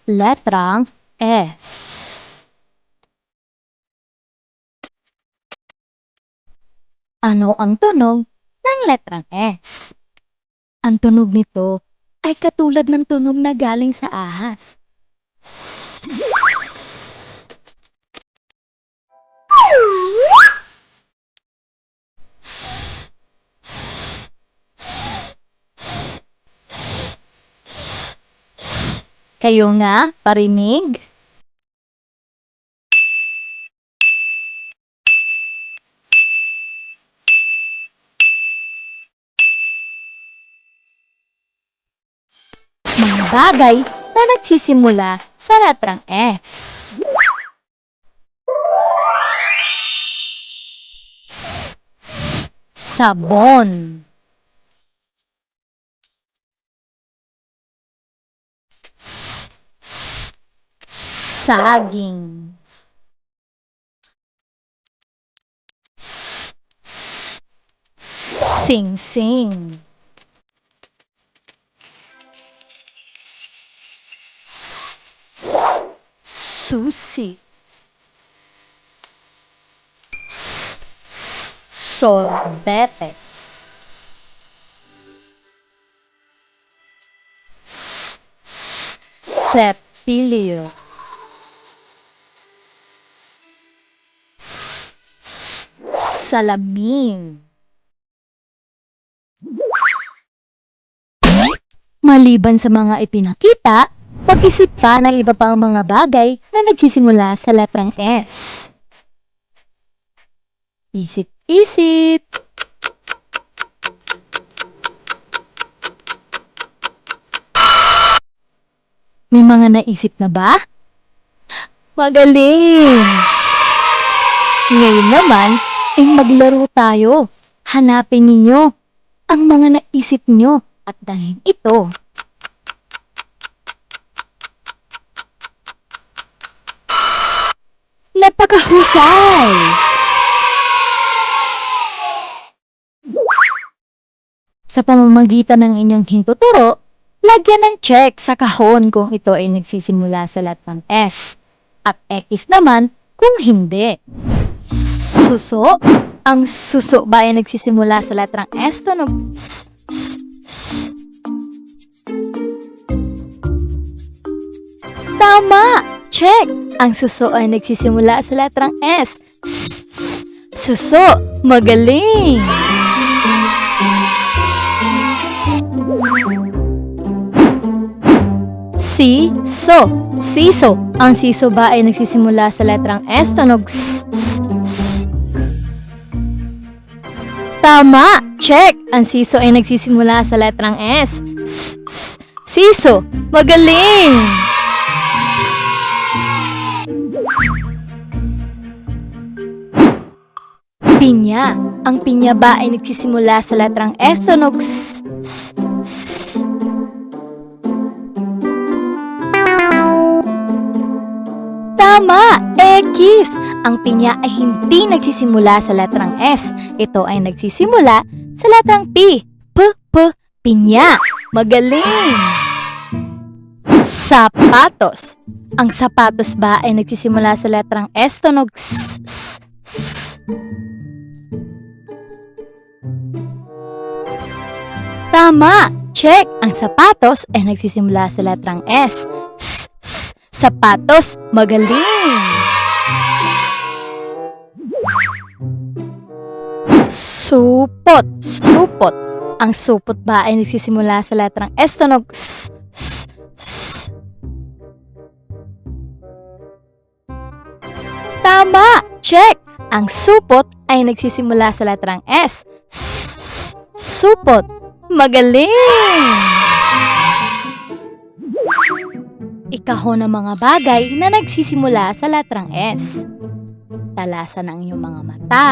Letrang S. Ano ang tunog ng letrang S? Ang tunog nito ay katulad ng tunog na galing sa ahas. Kayo nga, parinig? Mga bagay na nagsisimula sa letrang S. Sabon. Saging. Sing-sing. Susi. Sorbetes. Cepilyo. Salamin. Maliban sa mga ipinakita, mag-isip pa ng iba pang mga bagay na nagsisimula sa letrang S. Isip-isip. May mga naisip na ba? Magaling! Ngayon naman, ay maglaro tayo. Hanapin ninyo ang mga naisip nyo at dahil ito. Napakahusay! Sa pamamagitan ng inyong hintuturo, lagyan ng check sa kahon kung ito ay nagsisimula sa letrang S at X naman kung hindi. Suso? Ang suso ba ay nagsisimula sa letrang S? Tunog S, S, S. Tama! Check! Ang suso ay nagsisimula sa letrang S. S, S. Suso! Magaling! Siso. Siso. Ang siso ba ay nagsisimula sa letrang S? Tunog S, S, S. Tama! Check! Ang siso ay nagsisimula sa letrang S. S, S. Siso. Magaling! Pinya. Ang pinya ba ay nagsisimula sa letrang S? Tunog S, S, S. Tama! X! Ang pinya ay hindi nagsisimula sa letrang S. Ito ay nagsisimula sa letrang P. Pinya. Magaling! Sapatos. Ang sapatos ba ay nagsisimula sa letrang S? Tunog S, S, S. Tama! Check! Ang sapatos ay nagsisimula sa letrang S. S, S. Sapatos. Magaling! Supot. Supot. Ang supot ba ay nagsisimula sa letrang S? Tunog S, S, S. Tama! Check! Ang supot ay nagsisimula sa letrang S. S, S. Supot. Magaling! Ikahon ng mga bagay na nagsisimula sa letrang S. Talasan ang iyong mga mata.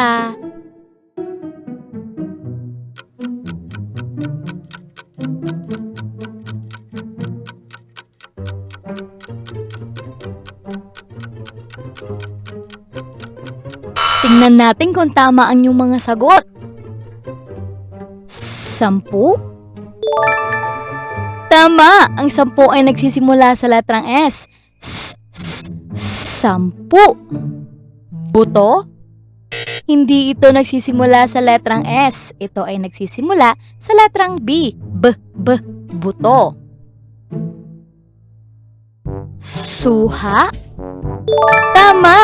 Tingnan natin kung tama ang iyong mga sagot. 10? Tama! Tama! Ang 10 ay nagsisimula sa letrang S. Sampu. Buto? Hindi ito nagsisimula sa letrang S. Ito ay nagsisimula sa letrang B. Buto. Suha? Tama!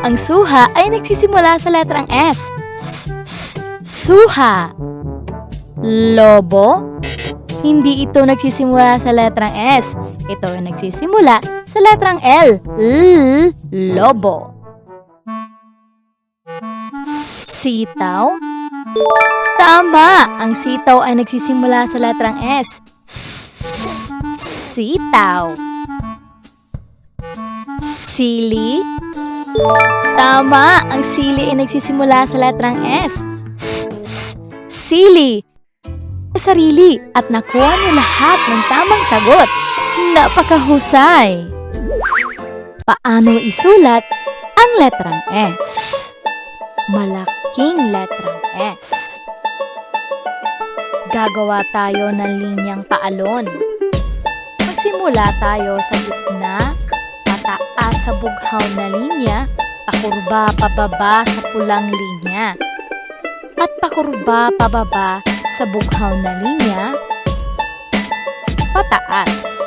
Ang suha ay nagsisimula sa letrang S. Suha. Lobo? Hindi ito nagsisimula sa letrang S. Ito ay nagsisimula sa letrang L. Lobo. Sitaw? Tama! Ang sitaw ay nagsisimula sa letrang S. Sitaw. Sili? Tama! Ang sili ay nagsisimula sa letrang S. Sili. Sarili at nakuha niyo lahat ng tamang sagot. Napakahusay! Paano isulat ang letrang S? Malaking letrang S. Gagawa tayo ng linyang paalon. Magsimula tayo sa gitna, pataas sa bughaw na linya, pakurba pababa sa pulang linya. At pakurba pababa sa bughaw na linya, pataas.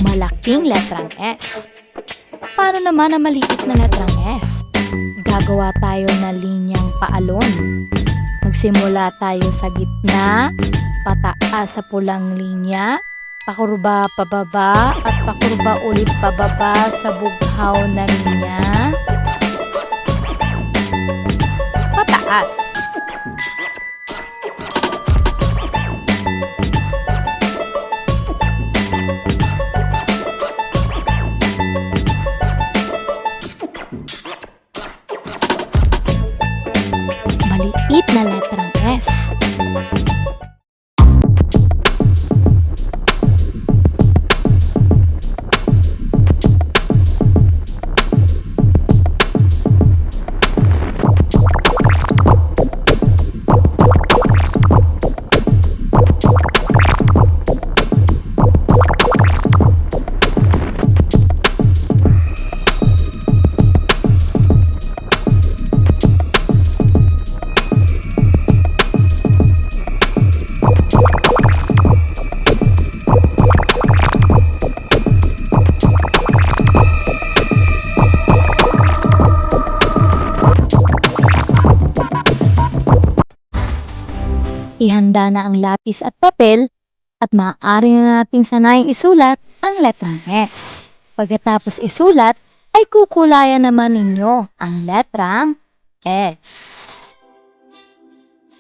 Malaking letrang S. Paano naman ang maliit na letrang S? Gagawa tayo ng linyang paalon. Magsimula tayo sa gitna, pataas sa pulang linya, pakurba pababa at pakurba ulit pababa sa bughaw na linya, pataas. Maliit na letrang S. Ihanda na ang lapis at papel at maaari na nating sanayang isulat ang letrang S. Pagkatapos isulat, ay kukulayan naman ninyo ang letrang S.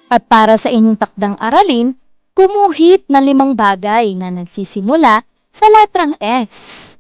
At para sa inyong takdang aralin, gumuhit na 5 bagay na nagsisimula sa letrang S.